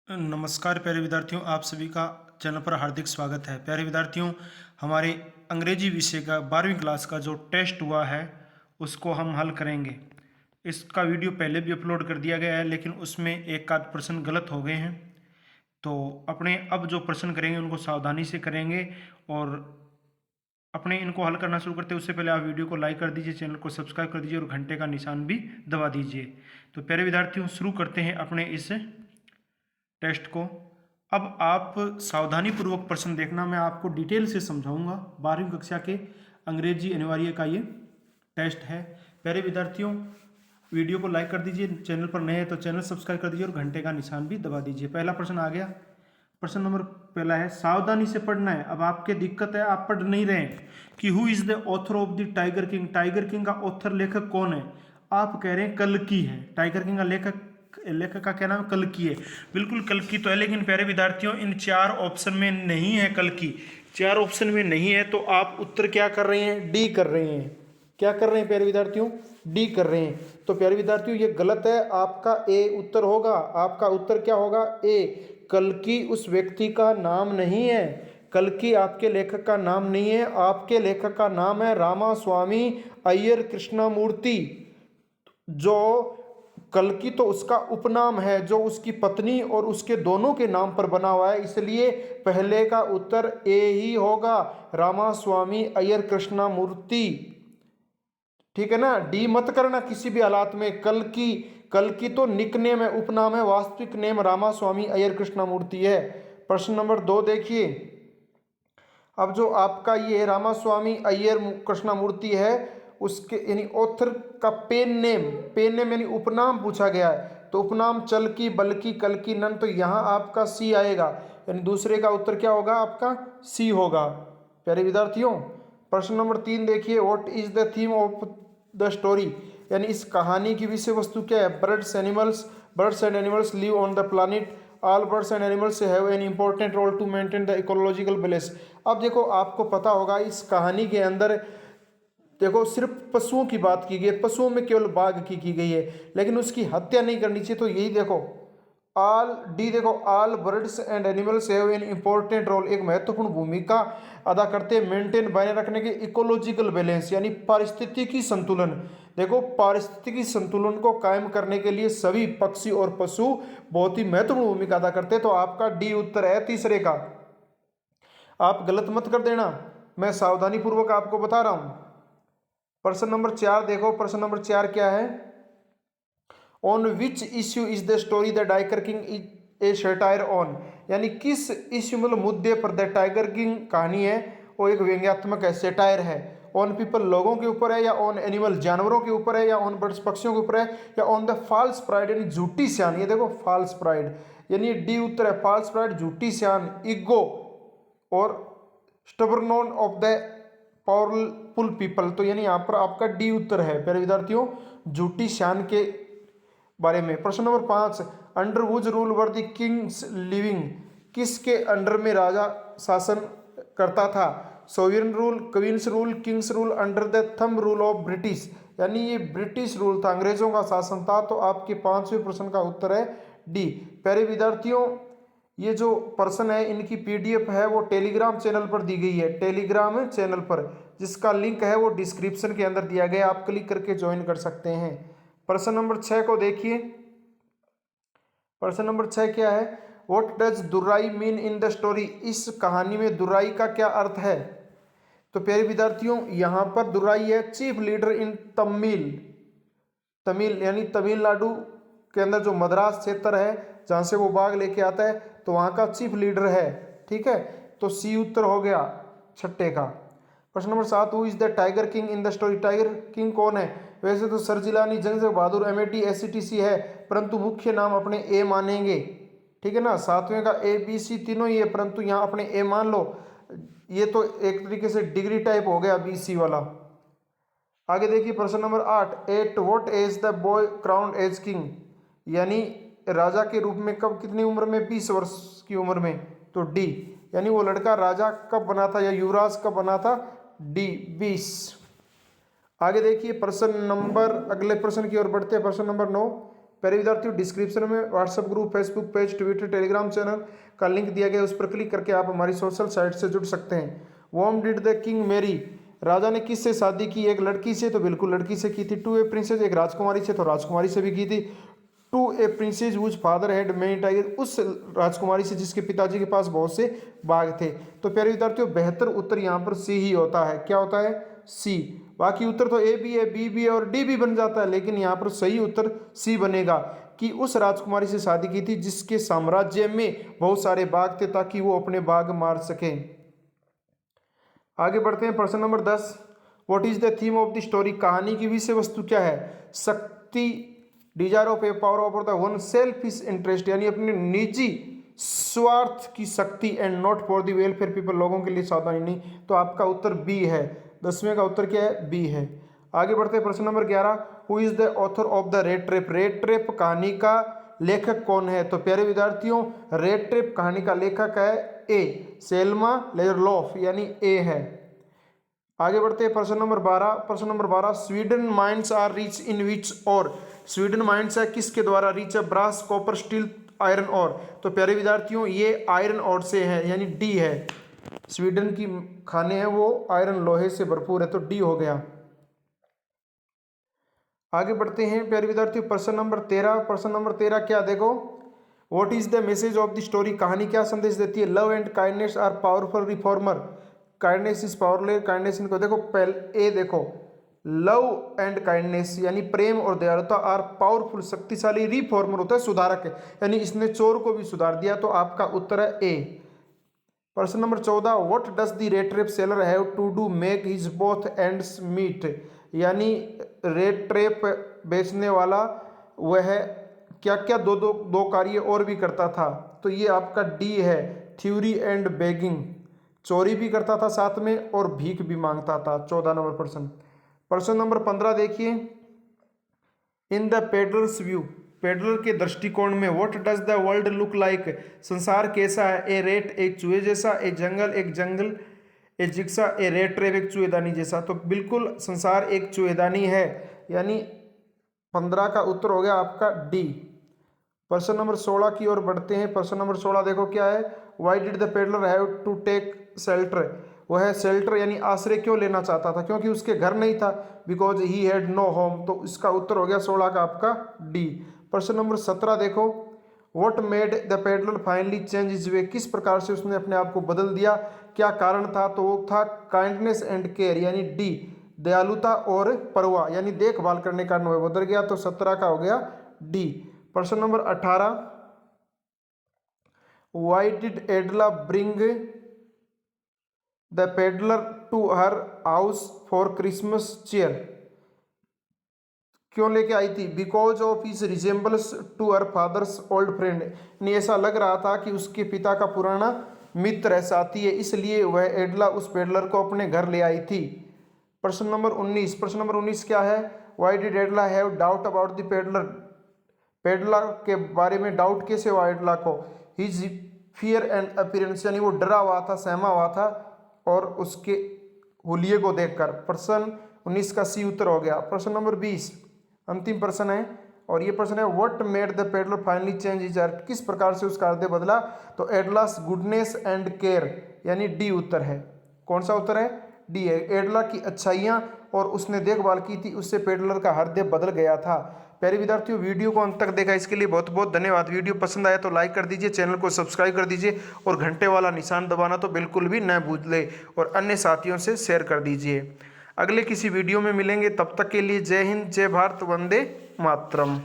नमस्कार प्यारे विद्यार्थियों, आप सभी का चैनल पर हार्दिक स्वागत है। प्यारे विद्यार्थियों, हमारे अंग्रेजी विषय का 12वीं क्लास का जो टेस्ट हुआ है उसको हम हल करेंगे। इसका वीडियो पहले भी अपलोड कर दिया गया है, लेकिन उसमें एक आध प्रश्न गलत हो गए हैं। तो अपने अब जो प्रश्न करेंगे उनको सावधानी से करेंगे और अपने इनको हल करना शुरू करते हैं उससे पहले आप वीडियो को लाइक कर दीजिए, चैनल को सब्सक्राइब कर दीजिए और घंटे का निशान भी दबा दीजिए। तो प्यारे विद्यार्थियों, शुरू करते हैं अपने इस टेस्ट को। अब आप सावधानी पूर्वक प्रश्न देखना, मैं आपको डिटेल से समझाऊंगा। 12वीं कक्षा के अंग्रेजी अनिवार्य का ये टेस्ट है। प्यारे विद्यार्थियों, वीडियो को लाइक कर दीजिए, चैनल पर नए हैं तो चैनल सब्सक्राइब कर दीजिए और घंटे का निशान भी दबा दीजिए। पहला प्रश्न आ गया। प्रश्न नंबर पहला है, सावधानी से पढ़ना है। अब आपके दिक्कत है, आप पढ़ नहीं रहे कि who is the author of the tiger king. Tiger king का ऑथर, लेखक कौन है? आप कह रहे हैं कल्कि है। टाइगर किंग का लेखक का क्या नाम है? कल्कि है। बिल्कुल कल्कि तो है, लेकिन प्यारे विद्यार्थियों इन चार ऑप्शन में नहीं है कल्कि। चार ऑप्शन में नहीं है तो आप उत्तर क्या कर रहे हैं? डी कर रहे हैं। क्या कर रहे हैं प्यारे विद्यार्थियों? डी कर रहे हैं। तो प्यारे विद्यार्थियों ये गलत है, आपका ए उत्तर होगा। आपका उत्तर क्या होगा? ए। कल्कि उस व्यक्ति का नाम नहीं है। कल्कि आपके लेखक का नाम नहीं है। आपके लेखक का नाम है रामास्वामी अय्यर कृष्णमूर्ति। जो कल्कि तो उसका उपनाम है जो उसकी पत्नी और उसके दोनों के नाम पर बना हुआ है, इसलिए पहले का उत्तर ए ही होगा, रामास्वामी अय्यर कृष्णमूर्ति। ठीक है ना? डी मत करना किसी भी हालात में। कल्कि तो निकनेम है, उपनाम है, वास्तविक नेम रामास्वामी अय्यर कृष्णमूर्ति है। प्रश्न नंबर 2 देखिए। अब जो आपका ये रामास्वामी अय्यर कृष्णमूर्ति है उसके यानी ऑथर का पेन नेम यानी उपनाम पूछा गया है। तो उपनाम चलकी, बल्कि, कल्कि, नन, तो यहाँ आपका सी आएगा, यानी दूसरे का उत्तर क्या होगा? आपका सी होगा। प्यारे विद्यार्थियों, प्रश्न नंबर 3 देखिए। What is the theme of the story, यानी इस कहानी की विषय वस्तु क्या है? Birds and animals live on the planet. All birds and animals have an important role to maintain the ecological balance. अब देखो, आपको पता होगा इस कहानी के अंदर देखो सिर्फ पशुओं की बात की गई है, पशुओं में केवल बाघ की गई है, लेकिन उसकी हत्या नहीं करनी चाहिए। तो यही देखो ऑल, डी देखो, all birds and animals have an important role, एक महत्वपूर्ण भूमिका अदा करते हैं मेंटेन बनाए रखने के इकोलॉजिकल बैलेंस यानी पारिस्थितिकी संतुलन। देखो पारिस्थितिकी संतुलन को कायम करने के लिए सभी पक्षी और पशु बहुत ही महत्वपूर्ण भूमिका अदा करते हैं। तो आपका डी उत्तर है तीसरे का। आप गलत मत कर देना, मैं सावधानी पूर्वक आपको बता रहा हूं। प्रश्न नंबर 4 देखो। प्रश्न नंबर 4 क्या है? On which issue is the story the tiger king is a satire on, यानी किस इश्यू मतलब मुद्दे पर द टाइगर किंग कहानी है वो एक व्यंग्यात्मक है, सैटायर है। ऑन पीपल लोगों के ऊपर है, या ऑन एनिमल जानवरों के ऊपर है, या ऑन बर्ड्स पक्षियों के ऊपर है, या ऑन द फॉल्स प्राइड यानी झूठी सियान। ये देखो फॉल्स प्राइड, यानी डी उत्तर है। फॉल्स प्राइड, झूठी सियान, ईगो और स्टबर्नोन ऑफ द पावरफुल पीपल। तो यानी यहाँ पर आपका डी उत्तर है प्यारे विद्यार्थियों, झूठी शान के बारे में। प्रश्न number 5, under whose rule were the kings living, किसके अंडर में राजा शासन करता था? Sovereign rule, queen's rule, king's rule, under the thumb rule of British, यानी ये ब्रिटिश रूल था, अंग्रेजों का शासन था। तो आपके 5वें प्रश्न का उत्तर है डी। प्यारे विद्यार्थियों, ये जो प्रश्न है इनकी पीडीएफ है वो टेलीग्राम चैनल पर दी गई है, टेलीग्राम चैनल पर, जिसका लिंक है वो डिस्क्रिप्शन के अंदर दिया गया है, आप क्लिक करके ज्वाइन कर सकते हैं। प्रश्न नंबर 6 को देखिए। प्रश्न नंबर 6 क्या है? What does Durai mean in the story, इस कहानी में दुर्राई का क्या अर्थ है? तो प्यारे विद्यार्थियों, यहाँ पर दुर्राई है चीफ लीडर इन तमिल यानी तमिलनाडु के अंदर जो मद्रास क्षेत्र है जहाँ से वो बाघ लेके आता है, तो वहाँ का चीफ लीडर है। ठीक है, तो सी उत्तर हो गया छठे का। प्रश्न number 7, who is the tiger king in the story, tiger king कौन है? वैसे तो सरजिलानी, जंग बहादुर, अमेठी, एसीटीसी है, परंतु मुख्य नाम अपने ए मानेंगे। ठीक है ना? 7वें का ए बी सी तीनों ही है, परंतु यहाँ अपने ए मान लो। ये तो एक तरीके से डिग्री टाइप हो गया बी सी वाला। आगे देखिए प्रश्न number 8, at what age the boy crowned as king, यानी राजा के रूप में कब, कितनी उम्र में? 20 वर्ष की उम्र में। तो डी, यानी वो लड़का राजा कब बना था या युवराज कब बना था? डी 20। आगे देखिए प्रश्न नंबर, अगले प्रश्न की ओर बढ़ते हैं। प्रश्न नंबर 9, प्यारे विद्यार्थियों, डिस्क्रिप्शन में WhatsApp group, Facebook page, Twitter, Telegram channel का लिंक दिया गया है, उस पर क्लिक करके आप हमारी सोशल साइट से जुड़ सकते हैं। Whom did the king marry, राजा ने किससे शादी की? एक लड़की से, तो बिल्कुल लड़की से की थी। टू ए प्रिंसेस, एक राजकुमारी से, तो राजकुमारी से भी की थी। To a princess whose father had many tiger, उस राजकुमारी से जिसके पिताजी के पास बहुत से बाघ थे। तो प्यारे विद्यार्थियों, बेहतर उत्तर यहाँ पर सी ही होता है। क्या होता है? सी। बाकी उत्तर तो ए भी है, बी भी है और डी भी बन जाता है, लेकिन यहाँ पर सही उत्तर सी बनेगा कि उस राजकुमारी से शादी की थी जिसके साम्राज्य में बहुत सारे बाघ थे, ताकि वो अपने बाघ मार सकें। आगे बढ़ते हैं, प्रश्न number 10। What is the theme of the story, कहानी की विषय वस्तु क्या है? शक्ति, desire of A power of the one selfish interest, यानी अपने निजी स्वार्थ की शक्ति, and not for the welfare people, लोगों के लिए सावधानी नहीं। तो आपका उत्तर बी है। 10वें का उत्तर क्या है? बी है। आगे बढ़ते हैं, प्रश्न number 11। Who is the author of the rat trap, red trap कहानी का लेखक कौन है? तो प्यारे विद्यार्थियों, रेड ट्रेप कहानी का लेखक है ए, सेल्मा लेजरलॉफ, यानी ए है। आगे बढ़ते हैं, प्रश्न नंबर 12। प्रश्न number 12, Sweden mines are rich in which ore, Sweden mines है किसके द्वारा रिच है? ब्रास, कॉपर, स्टील, आयरन और। तो प्यारे विद्यार्थियों, ये आयरन और से है, यानी डी है। स्वीडन की खाने हैं वो आयरन, लोहे से भरपूर है, तो डी हो गया। आगे बढ़ते हैं प्यारे विद्यार्थियों, प्रश्न नंबर 13। प्रश्न नंबर 13 क्या? देखो, what is the message of the story, कहानी क्या संदेश देती है? Love and kindness are powerful reformer, kindness is powerful, kindness इनको। देखो पहले ए देखो, लव एंड काइंडनेस यानी प्रेम और दयालुता, आर पावरफुल शक्तिशाली, रिफॉर्मर होता है सुधारक, यानी इसने चोर को भी सुधार दिया। तो आपका उत्तर है ए। प्रश्न number 14, what does the rat trap seller have to do make his both ends meet, यानी रेड ट्रेप बेचने वाला वह क्या क्या दो कार्य और भी करता था? तो ये आपका डी है, थ्यूरी एंड बेगिंग, चोरी भी करता था साथ में और भीख भी मांगता था। 14 नंबर प्रश्न। प्रश्न नंबर 15 देखिए, in the peddlers view, peddler के दृष्टिकोण में, what does the world look like, संसार कैसा है? ए रेट, एक चूहे जैसा, ए जंगल, एक जंगल, ए जिक्सा, ए रेट ट्रेप, एक चूहेदानी जैसा। तो बिल्कुल संसार एक चूहेदानी है, यानी 15 का उत्तर हो गया आपका डी। प्रश्न नंबर 16 की ओर बढ़ते हैं। प्रश्न नंबर 16 देखो क्या है, why did the peddler have to take shelter, वह शेल्टर यानी आश्रय क्यों लेना चाहता था? क्योंकि उसके घर नहीं था, because he had no home. तो इसका उत्तर हो गया 16 का आपका डी। प्रश्न नंबर 17 देखो, what made the peddler finally change his way, किस प्रकार से उसने अपने आप को बदल दिया, क्या कारण था? तो वो था काइंडनेस एंड केयर, यानी डी, दयालुता और परवाह, यानी देखभाल करने का कारण वह बदल गया। तो 17 का हो गया डी। प्रश्न number 18, why did Edla bring the peddler to her house for Christmas cheer, क्यों लेके आई थी? Because of his resembles to her father's old friend, नहीं ऐसा लग रहा था कि उसके पिता का पुराना मित्र है, साथी है, इसलिए वह एडला उस पेडलर को अपने घर ले आई थी। प्रश्न नंबर 19। प्रश्न नंबर 19 क्या है, why did एडला have doubt about the peddler, peddler के बारे में डाउट कैसे हुआ एडला को? हिज फियर एंड अपीयरेंस, यानी वो डरा हुआ था, सहमा हुआ था और उसके हुलिये को देखकर। प्रश्न 19 का सी उत्तर हो गया। प्रश्न नंबर 20 अंतिम प्रश्न है और ये प्रश्न है, what made the peddler finally change his heart, किस प्रकार से उसका हृदय बदला? तो एडलास गुडनेस एंड केयर, यानी डी उत्तर है। कौन सा उत्तर है? डी है। एडला की अच्छाइयाँ और उसने देखभाल की थी, उससे पेडलर का हृदय बदल गया था। प्यारे विद्यार्थियों, वीडियो को अंत तक देखा इसके लिए बहुत बहुत धन्यवाद। वीडियो पसंद आया तो लाइक कर दीजिए, चैनल को सब्सक्राइब कर दीजिए और घंटे वाला निशान दबाना तो बिल्कुल भी न भूलें और अन्य साथियों से शेयर कर दीजिए। अगले किसी वीडियो में मिलेंगे, तब तक के लिए जय हिंद, जय भारत, वंदे मातरम।